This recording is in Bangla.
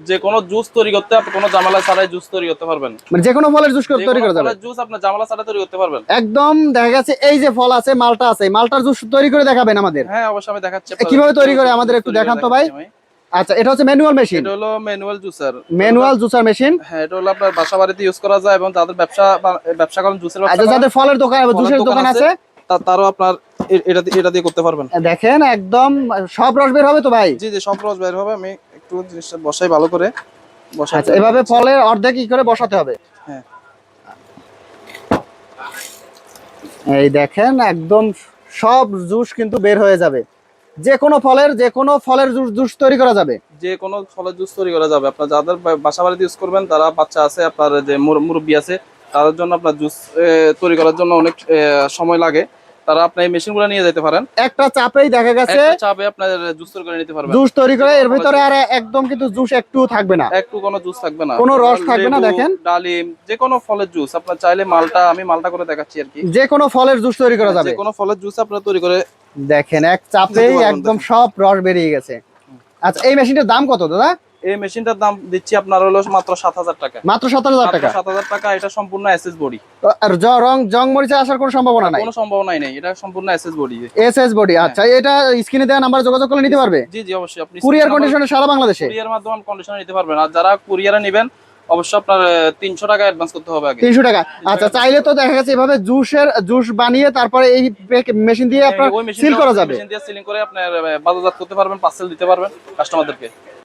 যে কোনো জুস তৈরি করতে আপনি কোনো ঝামেলা ছাড়াই জুস তৈরি করতে পারবেন। মানে যে কোনো ফলের জুস তৈরি করা যাবে? ফলের জুস আপনি ঝামেলা ছাড়াই তৈরি করতে পারবেন। একদম দেখা গেছে এই যে ফল আছে, মালটা আছে, মালটার জুস তৈরি করে দেখাবেন আমাদের? হ্যাঁ অবশ্যই আমি দেখাচ্ছি। কিভাবে তৈরি করে আমাদের একটু দেখান তো ভাই। আচ্ছা, এটা হচ্ছে ম্যানুয়াল মেশিন? এটা হলো manual juicer. Manual juicer machine. হ্যাঁ, এটা হলো আপনার বাসা বাড়িতে ইউজ করা যায় এবং যাদের ব্যবসা করেন জুসের ব্যবসা, আচ্ছা, যাদের ফলের দোকান, জুসের দোকান আছে তারও আপনার এটা দিয়ে করতে পারবেন। দেখেন একদম সব রস বের হবে তো ভাই? জি জি, সব রস বের হবে। আমি একটু জিনিসটা বসাই ভালো করে বসাই। আচ্ছা, এভাবে ফলের অর্ধেক কি করে বসাতে হবে? হ্যাঁ, এই দেখেন একদম সব জুস কিন্তু বের হয়ে যাবে। যে কোনো ফলের জুস তৈরি করা যাবে? যে কোনো ফলের জুস তৈরি করা যাবে। আপনার যাদের বাসা বাড়িতে ইউজ করবেন, তারা বাচ্চা আছে, আপনার যে মুরব্বী আছে, তাদের জন্য আপনার জুস তৈরি করার জন্য অনেক সময় লাগে, তারা আপনার এই মেশিনগুলো নিয়ে যেতে পারেন। একটা চাপেই দেখা গেছে একটা চাপে আপনার জুস তৈরি করে নিতে পারবেন। জুস তৈরি করে এর ভিতরে আর একদম কিন্তু জুস একটু থাকবে না, একটু কোনো জুস থাকবে না, কোনো রস থাকবে না। দেখেন ডালিম, যে কোনো ফলের জুস আপনার চাইলে, আমি মালটা করে দেখাচ্ছি আর কি। যে কোনো ফলের জুস তৈরি করা যাবে? যে কোনো ফলের জুস আপনারা তৈরি করে দেখেন এক চাপেই একদম সব রস বেরিয়ে গেছে। আচ্ছা, এই মেশিনটার দাম কত দাদা? এই মেশিনটার দাম দিচ্ছি আপনার হলো মাত্র 7,000 টাকা। মাত্র 7,000 টাকা? 7,000 টাকা। এটা সম্পূর্ণ এসএস বডি। আর জং মরিচা আসার কোনো সম্ভাবনা নাই? কোনো সম্ভাবনাই নেই, এটা সম্পূর্ণ এসএস বডি। SS body. আচ্ছা, এটা স্ক্রিনে দেওয়া নাম্বার যোগাযোগ করলে নিতে পারবে? জি জি, অবশ্যই। আপনি কুরিয়ার কন্ডিশনে সারা বাংলাদেশে? কুরিয়ার মাধ্যমে কন্ডিশনে নিতে পারবেন। আর যারা কুরিয়ারে নেবেন, অবশ্যই আপনার 300 টাকা অ্যাডভান্স করতে হবে আগে। 300 টাকা? আচ্ছা, চাইলে তো দেখা গেছে এভাবে জুস বানিয়ে তারপরে এই মেশিন দিয়ে আপনার সিল করা যাবে? মেশিন দিয়ে সিলিং করে আপনার বাজারজাত করতে পারবেন, পার্সেল দিতে পারবেন কাস্টমারদেরকে।